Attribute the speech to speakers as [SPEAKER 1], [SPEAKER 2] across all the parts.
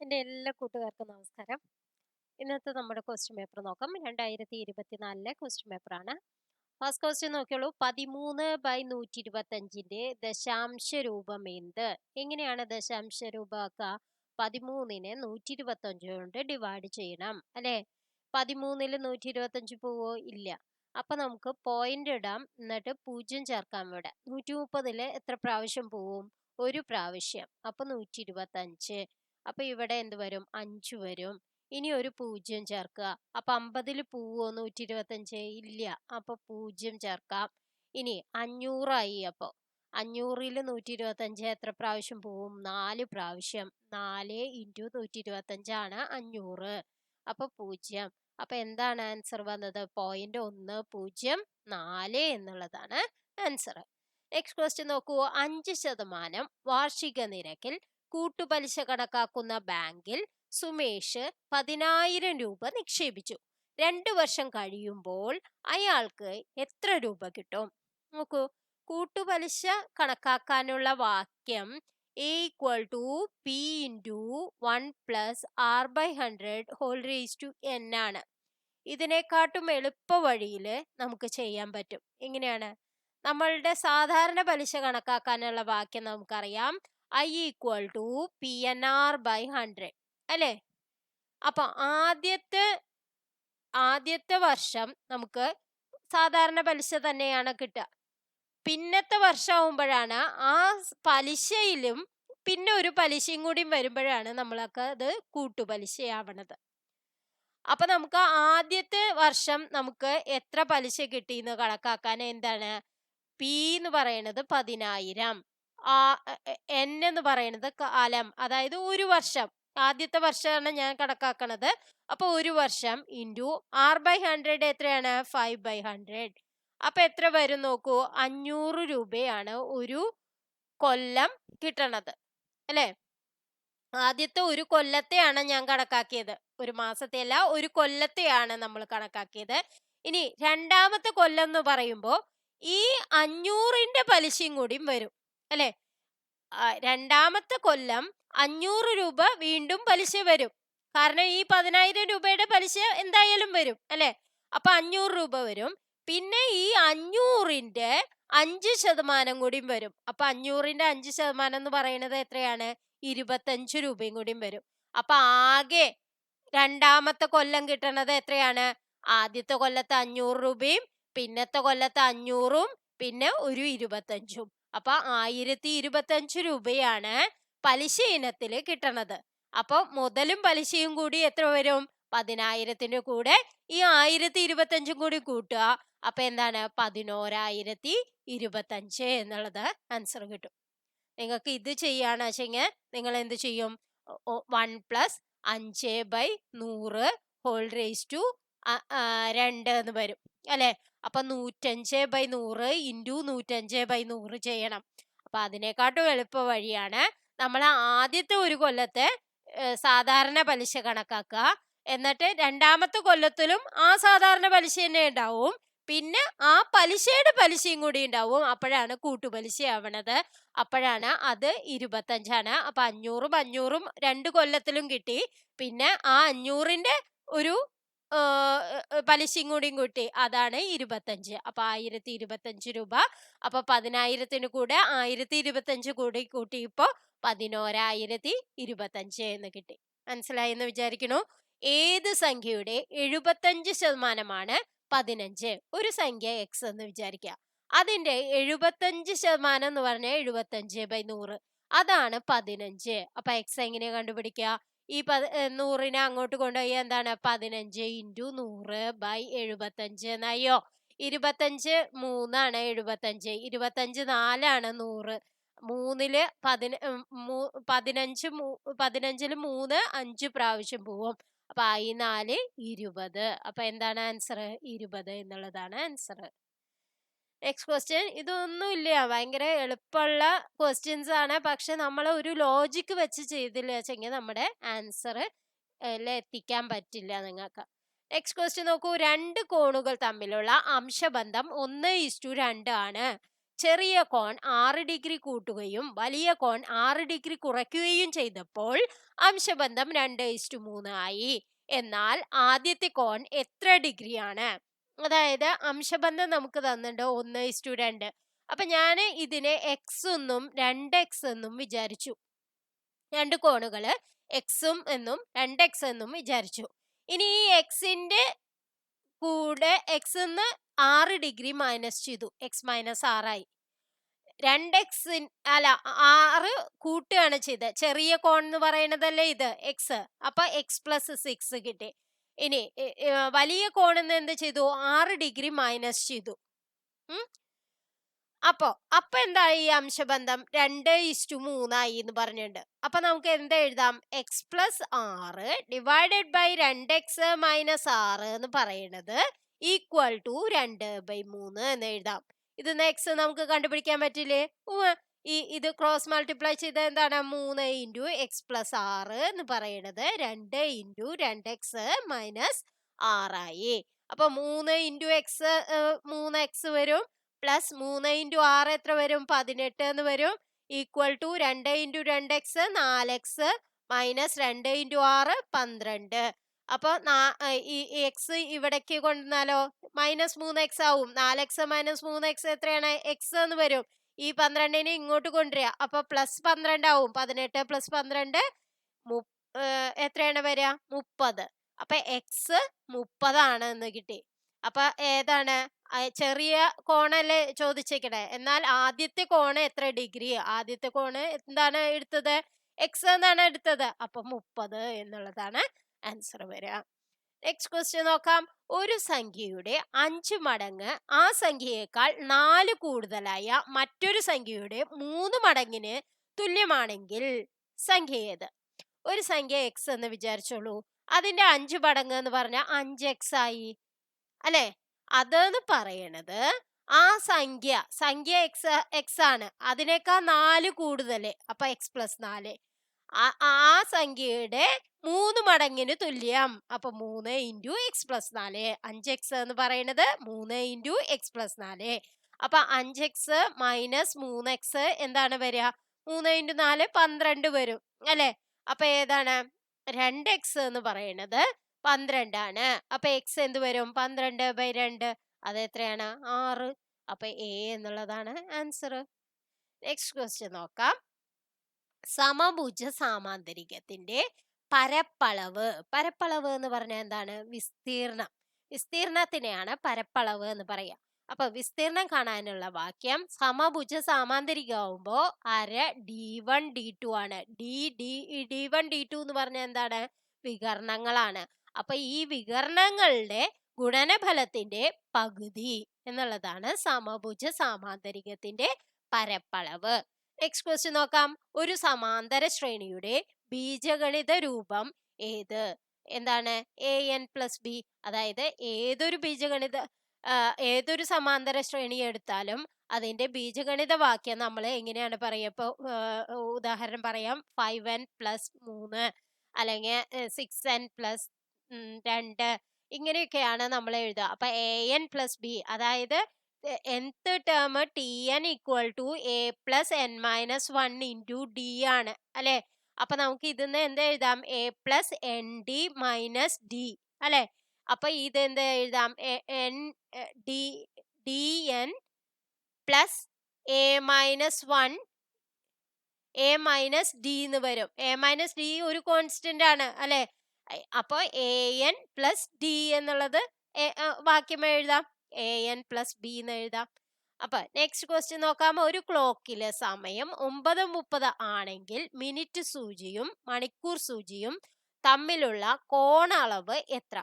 [SPEAKER 1] എൻ്റെ എല്ലാ കൂട്ടുകാർക്കും നമസ്കാരം. ഇന്നത്തെ നമ്മുടെ ക്വസ്റ്റ്യൻ പേപ്പർ നോക്കാം. 2024 ക്വസ്റ്റ്യൻ പേപ്പറാണ്. First question നോക്കിയോളൂ. 13/125 ദശാംശ രൂപം എന്ത്? എങ്ങനെയാണ് ദശാംശ രൂപമാക്കുക? 13നെ 125 കൊണ്ട് ഡിവൈഡ് ചെയ്യണം അല്ലേ? 13ൽ 125 പോവോ? ഇല്ല. അപ്പൊ നമുക്ക് പോയിന്റ് ഇടാം, എന്നിട്ട് 0 ചേർക്കാൻ ഇവിടെ. 130ല് എത്ര പ്രാവശ്യം പോവും? ഒരു പ്രാവശ്യം. അപ്പൊ 125. അപ്പൊ ഇവിടെ എന്ത് വരും? 5 വരും. ഇനി ഒരു 0 ചേർക്കുക. അപ്പൊ 50ല് പോവോ 125? ഇല്ല. അപ്പൊ 0 ചേർക്കാം. ഇനി 500 ആയി. അപ്പൊ 500ല് 125 എത്ര പ്രാവശ്യം പോവും? 4 പ്രാവശ്യം. 4 × 125 ആണ് 500. അപ്പൊ 0. അപ്പൊ എന്താണ് ആൻസർ വന്നത്? 0.104 എന്നുള്ളതാണ് ആൻസർ. നെക്സ്റ്റ് ക്വസ്റ്റ്യൻ നോക്കൂ. 5% വാർഷിക നിരക്കിൽ കൂട്ടുപലിശ കണക്കാക്കുന്ന ബാങ്കിൽ സുമേഷ് 10,000 രൂപ നിക്ഷേപിച്ചു. 2 വർഷം കഴിയുമ്പോൾ അയാൾക്ക് എത്ര രൂപ കിട്ടും? നോക്കൂ, കൂട്ടുപലിശ കണക്കാക്കാനുള്ള വാക്യം A = P × 1 + R/100 whole raised to n ആണ്. ഇതിനെക്കാട്ടും എളുപ്പ വഴിയിൽ നമുക്ക് ചെയ്യാൻ പറ്റും. എങ്ങനെയാണ്? നമ്മളുടെ സാധാരണ പലിശ കണക്കാക്കാനുള്ള വാക്യം നമുക്കറിയാം. I = PNR/100 അല്ലേ? അപ്പൊ ആദ്യത്തെ വർഷം നമുക്ക് സാധാരണ പലിശ തന്നെയാണ് കിട്ടുക. പിന്നത്തെ വർഷമാകുമ്പോഴാണ് ആ പലിശയിലും പിന്നെ ഒരു പലിശയും കൂടി വരുമ്പോഴാണ് നമ്മളൊക്കെ അത് കൂട്ടുപലിശയാവണത്. അപ്പൊ നമുക്ക് ആദ്യത്തെ വർഷം നമുക്ക് എത്ര പലിശ കിട്ടിയെന്ന് കണക്കാക്കാൻ എന്താണ്? P എന്ന് പറയുന്നത് 10,000, N എന്ന് പറയുന്നത് കാലം, അതായത് ഒരു വർഷം. ആദ്യത്തെ വർഷമാണ് ഞാൻ കണക്കാക്കണത്. അപ്പൊ ഒരു വർഷം ഇൻറ്റു R/100 എത്രയാണ്? 5/100. അപ്പൊ എത്ര വരും നോക്കൂ? 500 രൂപയാണ് ഒരു കൊല്ലം കിട്ടണത് അല്ലേ? ആദ്യത്തെ ഒരു കൊല്ലത്തെയാണ് ഞാൻ കണക്കാക്കിയത്, ഒരു മാസത്തെയല്ല, ഒരു കൊല്ലത്തെയാണ് നമ്മൾ കണക്കാക്കിയത്. ഇനി രണ്ടാമത്തെ കൊല്ലം എന്ന് പറയുമ്പോൾ ഈ 500ന്റെ പലിശയും കൂടിയും വരും അല്ലെ? രണ്ടാമത്തെ കൊല്ലം 500 രൂപ വീണ്ടും പലിശ വരും. കാരണം ഈ 10,000 രൂപയുടെ പലിശ എന്തായാലും വരും അല്ലെ? അപ്പൊ 500 രൂപ വരും. പിന്നെ ഈ 500ന്റെ 5% കൂടിയും വരും. അപ്പൊ 500ന്റെ 5% എന്ന് പറയുന്നത് എത്രയാണ്? 25 രൂപയും കൂടിയും വരും. അപ്പൊ ആകെ രണ്ടാമത്തെ കൊല്ലം കിട്ടണത് എത്രയാണ്? ആദ്യത്തെ കൊല്ലത്തെ 500 രൂപയും പിന്നത്തെ കൊല്ലത്തെ 500ഉം പിന്നെ ഒരു 25ഉം. അപ്പൊ 1025 രൂപയാണ് പലിശ ഇനത്തില് കിട്ടണത്. അപ്പൊ മുതലും പലിശയും കൂടി എത്ര വരും? 10,000ന്റെ കൂടെ ഈ 1025ഉം കൂടി കൂട്ടുക. അപ്പൊ എന്താണ്? 11,025 എന്നുള്ളത് ആൻസർ കിട്ടും. നിങ്ങൾക്ക് ഇത് ചെയ്യാണ് വെച്ചെങ്കിൽ നിങ്ങൾ എന്ത് ചെയ്യും? 1 + 5/100 whole raised to 2 എന്ന് വരും അല്ലെ? അപ്പൊ 105/100 × 105/100 ചെയ്യണം. അപ്പൊ അതിനെക്കാട്ടും എളുപ്പ വഴിയാണ് നമ്മൾ ആദ്യത്തെ ഒരു കൊല്ലത്തെ സാധാരണ പലിശ കണക്കാക്കുക. എന്നിട്ട് രണ്ടാമത്തെ കൊല്ലത്തിലും ആ സാധാരണ പലിശ തന്നെ ഉണ്ടാവും. പിന്നെ ആ പലിശയുടെ പലിശയും കൂടി ഉണ്ടാവും. അപ്പോഴാണ് കൂട്ടുപലിശ ആവണത്. അപ്പോഴാണ് അത് 25ആണ്. അപ്പൊ 500ഉം 500ഉം 2 കൊല്ലത്തിലും കിട്ടി. പിന്നെ ആ 500ന്റെ ഒരു പലിശയും കൂടിയും കൂട്ടി, അതാണ് 25. അപ്പൊ 1025 രൂപ. അപ്പൊ 10,000ത്തിന് കൂടെ 1025 കൂടി കൂട്ടിയപ്പോ 11,025 എന്ന് കിട്ടി. മനസ്സിലായി എന്ന് വിചാരിക്കണു. ഏത് സംഖ്യയുടെ 75% 15? ഒരു സംഖ്യ x എന്ന് വിചാരിക്കുക. അതിന്റെ 75% എന്ന് പറഞ്ഞാൽ 75/100. അതാണ് 15. അപ്പൊ x എങ്ങനെയാ കണ്ടുപിടിക്കുക? ഈ 100നെ അങ്ങോട്ട് കൊണ്ടുപോയി എന്താണ്? 15 × 100/75 എന്നായോ? 25 3 ആണ് 75, 25 4 ആണ് 100. 3ല് 15ല് 3 5 പ്രാവശ്യം പോവും. അപ്പൊ 4 20. അപ്പൊ എന്താണ് ആൻസർ? 20 എന്നുള്ളതാണ് ആൻസർ. Next question. ഇതൊന്നുമില്ല, ഭയങ്കര എളുപ്പമുള്ള ക്വസ്റ്റ്യൻസ് ആണ്. പക്ഷെ നമ്മൾ ഒരു ലോജിക്ക് വെച്ച് ചെയ്തില്ല വെച്ചെങ്കിൽ നമ്മുടെ ആൻസർ എത്തിക്കാൻ പറ്റില്ല നിങ്ങൾക്ക്. നെക്സ്റ്റ് ക്വസ്റ്റ്യൻ നോക്കൂ. 2 കോണുകൾ തമ്മിലുള്ള അംശബന്ധം 1:2 ആണ്. ചെറിയ കോൺ 6 ഡിഗ്രി കൂട്ടുകയും വലിയ കോൺ 6 ഡിഗ്രി കുറയ്ക്കുകയും ചെയ്തപ്പോൾ അംശബന്ധം 2:3 ആയി. എന്നാൽ ആദ്യത്തെ കോൺ എത്ര ഡിഗ്രിയാണ്? അതായത് അംശബന്ധം നമുക്ക് തന്നിട്ടുണ്ട് 1:2. അപ്പൊ ഞാൻ ഇതിനെ എക്സ് എന്നും 2x എന്നും വിചാരിച്ചു. രണ്ട് കോണുകള് എക്സും എന്നും 2x എന്നും വിചാരിച്ചു. ഇനി ഈ എക്സിന്റെ കൂടെ എക്സ് നിന്ന് 6 ഡിഗ്രി മൈനസ് ചെയ്തു, എക്സ് മൈനസ് 6 ആയി. 2x അല്ല 6 കൂട്ടുകയാണ് ചെയ്തത്. ചെറിയ കോൺ എന്ന് പറയുന്നതല്ലേ ഇത് എക്സ്. അപ്പൊ x+6 കിട്ടി. ഇനി വലിയ കോണിന്ന് എന്ത് ചെയ്തു? 6 ഡിഗ്രി മൈനസ് ചെയ്തു. അപ്പൊ എന്തായി? ഈ അംശബന്ധം 2:3 ആയി എന്ന് പറഞ്ഞിട്ടുണ്ട്. അപ്പൊ നമുക്ക് എന്ത് എഴുതാം? x+6 divided by 2x minus 6 എന്ന് പറയുന്നത് ഈക്വൽ ടു 2/3 എന്ന് എഴുതാം. ഇത് എക്സ് നമുക്ക് കണ്ടുപിടിക്കാൻ പറ്റില്ലേ? ഇത് ക്രോസ് മൾട്ടിപ്ലൈ ചെയ്ത് എന്താണ്? 3 ഇൻറ്റു x+6 എന്ന് പറയുന്നത് 2 ഇൻറ്റു 2x മൈനസ് 6 ആയി. അപ്പൊ 3 ഇൻറ്റു എക്സ് 3x വരും, പ്ലസ് 3 ഇൻറ്റു 6 എത്ര വരും? 18 എന്ന് വരും, equal to 2 into 2x 4x minus 2 into 6 12. അപ്പൊ ഈ എക്സ് ഇവിടേക്ക് കൊണ്ടുവന്നാലോ -3x ആവും. 4x മൈനസ് 3x എത്രയാണ്? എക്സ് എന്ന് വരും. ഈ 12നെ ഇങ്ങോട്ട് കൊണ്ടുവരിക, അപ്പൊ +12 ആവും. 18 + 12 എത്രയാണ് വരിക? 30. അപ്പൊ എക്സ് 30 ആണ് എന്ന് കിട്ടി. അപ്പൊ ഏതാണ്? ചെറിയ കോണല്ലേ ചോദിച്ചേക്കണേ. എന്നാൽ ആദ്യത്തെ കോണ് എത്ര ഡിഗ്രി? ആദ്യത്തെ കോണ് എന്താണ് എടുത്തത്? എക്സ് എന്നാണ് എടുത്തത്. അപ്പൊ 30 എന്നുള്ളതാണ് ആൻസർ വരിക. നെക്സ്റ്റ് ക്വസ്റ്റ്യൻ നോക്കാം. ഒരു സംഖ്യയുടെ 5 മടങ്ങ് ആ സംഖ്യയേക്കാൾ 4 കൂടുതലായ മറ്റൊരു സംഖ്യയുടെ 3 മടങ്ങിന് തുല്യമാണെങ്കിൽ സംഖ്യ ഏത്? ഒരു സംഖ്യ എക്സ് എന്ന് വിചാരിച്ചോളൂ. അതിന്റെ 5 മടങ്ങ് എന്ന് പറഞ്ഞാൽ 5x ആയി അല്ലെ? അതെന്ന് പറയണത് ആ സംഖ്യ എക്സ് ആണ്, അതിനേക്കാൾ 4 കൂടുതൽ, അപ്പൊ x+4. ആ സംഖ്യയുടെ 3 മടങ്ങിന് തുല്യം, അപ്പൊ 3 ഇൻറ്റു x+4. 5x എന്ന് പറയുന്നത് 3 ഇൻറ്റു x+4. അപ്പൊ 5x മൈനസ് 3x എന്താണ് വരിക? 3 ഇൻറ്റു 4 12 വരും അല്ലെ? അപ്പൊ ഏതാണ്? 2x എന്ന് പറയുന്നത് 12 ആണ്. അപ്പൊ x എന്ത് വരും? 12/2. അത് എത്രയാണ്? 6. അപ്പൊ എ എന്നുള്ളതാണ് ആൻസർ. നെക്സ്റ്റ് ക്വസ്റ്റ്യൻ നോക്കാം. സമഭുജ സാമാന്തരികത്തിന്റെ പരപ്പളവ് എന്ന് പറഞ്ഞാൽ എന്താണ്? വിസ്തീർണത്തിനെയാണ് പരപ്പളവ് എന്ന് പറയാ. അപ്പൊ വിസ്തീർണം കാണാനുള്ള വാക്യം സമഭുജ സാമാന്തരികമാകുമ്പോ അര d1 d2 ആണ്. d1 d2 എന്ന് പറഞ്ഞാൽ എന്താണ്? വികർണങ്ങളാണ്. അപ്പൊ ഈ വികർണങ്ങളുടെ ഗുണനഫലത്തിന്റെ പകുതി എന്നുള്ളതാണ് സമഭുജ സാമാന്തരികത്തിന്റെ പരപ്പളവ്. നെക്സ്റ്റ് ക്വസ്റ്റ്യൻ നോക്കാം. ഒരു സമാന്തര ശ്രേണിയുടെ ബീജഗണിത രൂപം ഏത്? എന്താണ്? an+b. അതായത് ഏതൊരു സമാന്തര ശ്രേണി എടുത്താലും അതിന്റെ ബീജഗണിത വാക്യം നമ്മൾ എങ്ങനെയാണ് പറയുക? ഇപ്പൊ ഉദാഹരണം പറയാം. 5n + 3 അല്ലെങ്കിൽ 6n + 2 ഇങ്ങനെയൊക്കെയാണ് നമ്മൾ എഴുതുക. അപ്പൊ an+b അതായത് nth term tn = a+n-1 into d ആണ് അല്ലെ? അപ്പൊ നമുക്ക് ഇതിന്ന് എന്ത് എഴുതാം? a+nd - d അല്ലെ? അപ്പൊ ഇത് എന്ത് എഴുതാം? dn പ്ലസ് a-1 a-d എന്ന് വരും. a-d ഒരു കോൺസ്റ്റന്റ് ആണ് അല്ലെ? അപ്പൊ an+d എന്നുള്ളത് വാക്യം എഴുതാം. an+b എന്ന് എഴുതാം. അപ്പൊ നെക്സ്റ്റ് ക്വസ്റ്റ്യൻ നോക്കാം. ഒരു ക്ലോക്കിലെ സമയം 9:30 ആണെങ്കിൽ മിനിറ്റ് സൂചിയും മണിക്കൂർ സൂചിയും തമ്മിലുള്ള കോണളവ് എത്ര?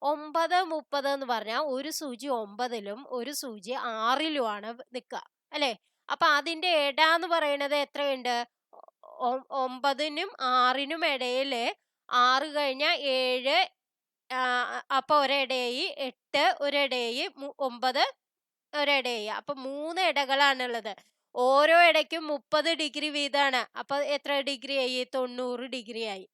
[SPEAKER 1] 9:30 എന്ന് പറഞ്ഞാൽ ഒരു സൂചി 9ലും ഒരു സൂചി 6ലുമാണ് നിൽക്കുക അല്ലെ? അപ്പൊ അതിന്റെ ഇട എന്ന് പറയുന്നത് എത്രയുണ്ട്? 9നും 6നും ഇടയില് 6 കഴിഞ്ഞാൽ 7, അപ്പൊ ഒരിടയായി 8, ഒരിടയായി 9, ഒരിടയായി. അപ്പൊ 3 ഇടകളാണുള്ളത്. ഓരോ ഇടയ്ക്കും 30 ഡിഗ്രി വീതമാണ്. അപ്പൊ എത്ര ഡിഗ്രി ആയി? 90 ഡിഗ്രി ആയി.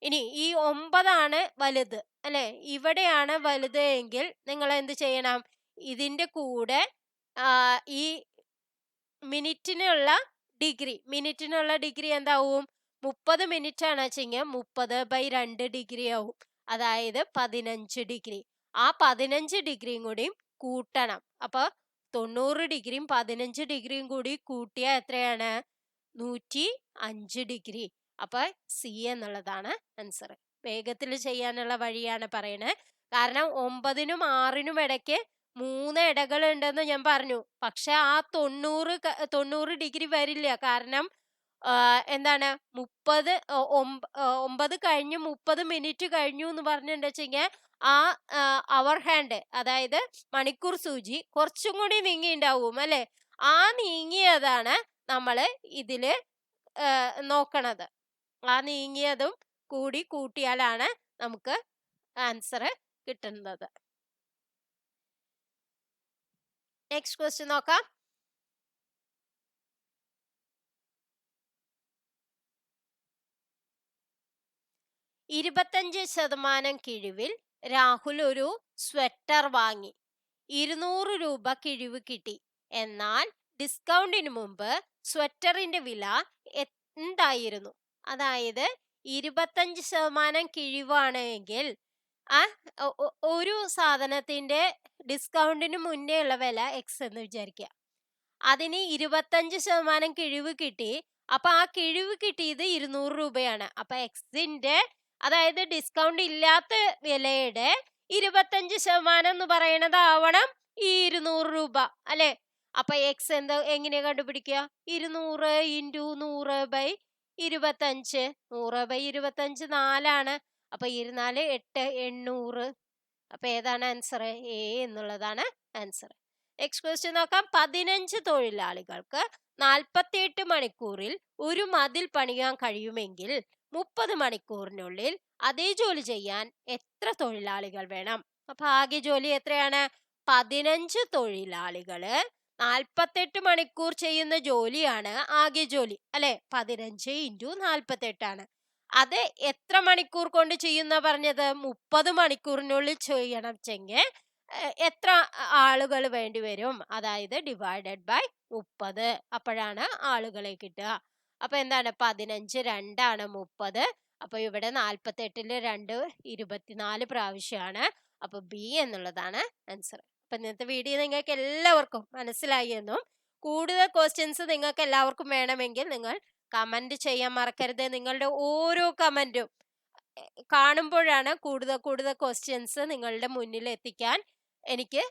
[SPEAKER 1] ഇനി ഈ 9 വലുത് അല്ലെ? ഇവിടെയാണ് വലുത് എങ്കിൽ നിങ്ങൾ എന്ത് ചെയ്യണം? ഇതിന്റെ കൂടെ ഈ മിനിറ്റിനുള്ള ഡിഗ്രി എന്താവും? 30 മിനിറ്റ് ആണ് വെച്ചെങ്കിൽ 30/2 ഡിഗ്രി ആവും. അതായത് 15 ഡിഗ്രി. ആ 15 ഡിഗ്രിയും കൂടി കൂട്ടണം. അപ്പൊ 90 ഡിഗ്രിയും 15 ഡിഗ്രിയും കൂടി കൂട്ടിയാൽ എത്രയാണ്? 105 ഡിഗ്രി. അപ്പൊ സി എന്നുള്ളതാണ് ആൻസർ. വേഗത്തിൽ ചെയ്യാനുള്ള വഴിയാണ് പറയണേ. കാരണം 9നും 6നും ഇടയ്ക്ക് 3 ഇടകൾ ഉണ്ടെന്ന് ഞാൻ പറഞ്ഞു. പക്ഷെ ആ 90 ഡിഗ്രി വരില്ല. കാരണം എന്താണ് 9 കഴിഞ്ഞ് 30 മിനിറ്റ് കഴിഞ്ഞു എന്ന് പറഞ്ഞിട്ടുണ്ടെങ്കിൽ ആ അവർ ഹാൻഡ്, അതായത് മണിക്കൂർ സൂചി കുറച്ചും കൂടി നീങ്ങിണ്ടാവും അല്ലെ? ആ നീങ്ങിയതാണ് നമ്മള് ഇതില് നോക്കണത്. ആ നീങ്ങിയതും കൂടി കൂട്ടിയാലാണ് നമുക്ക് ആൻസർ കിട്ടുന്നത്. നെക്സ്റ്റ് ക്വസ്റ്റ്യൻ നോക്കാം. %25 കിഴിവിൽ രാഹുൽ ഒരു സ്വെറ്റർ വാങ്ങി. 200 രൂപ കിഴിവ് കിട്ടി. എന്നാൽ ഡിസ്കൗണ്ടിന് മുമ്പ് സ്വെറ്ററിന്റെ വില എന്തായിരുന്നു? അതായത് 25% കിഴിവാണ് എങ്കിൽ ഒരു സാധനത്തിന്റെ ഡിസ്കൗണ്ടിന് മുന്നേ ഉള്ള വില എക്സ് എന്ന് വിചാരിക്കുക. അതിന് 25% കിഴിവ് കിട്ടി. അപ്പൊ ആ കിഴിവ് കിട്ടിയത് 200 രൂപയാണ്. അപ്പൊ എക്സിന്റെ, അതായത് ഡിസ്കൗണ്ട് ഇല്ലാത്ത വിലയുടെ 25% എന്ന് പറയണത് ആവണം ഈ 200 രൂപ അല്ലെ? അപ്പൊ എക്സ് എങ്ങനെയാ കണ്ടുപിടിക്കുക? 200 × 100/25. 100/25 4ആണ്. അപ്പൊ 24 8 800. അപ്പൊ ഏതാണ് ആൻസർ? എ എന്നുള്ളതാണ് ആൻസർ. നെക്സ്റ്റ് ക്വസ്റ്റ്യൻ നോക്കാം. 15 തൊഴിലാളികൾക്ക് 48 മണിക്കൂറിൽ ഒരു മതിൽ പണിയാൻ കഴിയുമെങ്കിൽ 30 മണിക്കൂറിനുള്ളിൽ അതേ ജോലി ചെയ്യാൻ എത്ര തൊഴിലാളികൾ വേണം? അപ്പൊ ആകെ ജോലി എത്രയാണ്? 15 തൊഴിലാളികള് 48 മണിക്കൂർ ചെയ്യുന്ന ജോലിയാണ് ആകെ ജോലി അല്ലെ? 15 × 48 ആണ്. അത് എത്ര മണിക്കൂർ കൊണ്ട് ചെയ്യുന്ന പറഞ്ഞത്? 30 മണിക്കൂറിനുള്ളിൽ ചെയ്യണം വെച്ചെങ്കിൽ എത്ര ആളുകൾ വേണ്ടി വരും? അതായത് /30. അപ്പോഴാണ് ആളുകളെ കിട്ടുക. അപ്പൊ എന്താണ്? 15 2 30. അപ്പൊ ഇവിടെ 48-ല് 2 24 പ്രാവശ്യമാണ്. അപ്പൊ ബി എന്നുള്ളതാണ് ആൻസർ. അപ്പൊ ഇന്നത്തെ വീഡിയോ നിങ്ങൾക്ക് എല്ലാവർക്കും മനസ്സിലായി എന്നും, കൂടുതൽ ക്വസ്റ്റ്യൻസ് നിങ്ങൾക്ക് എല്ലാവർക്കും വേണമെങ്കിൽ നിങ്ങൾ കമന്റ് ചെയ്യാൻ മറക്കരുത്. നിങ്ങളുടെ ഓരോ കമന്റും കാണുമ്പോഴാണ് കൂടുതൽ ക്വസ്റ്റ്യൻസ് നിങ്ങളുടെ മുന്നിൽ എത്തിക്കാൻ എനിക്ക്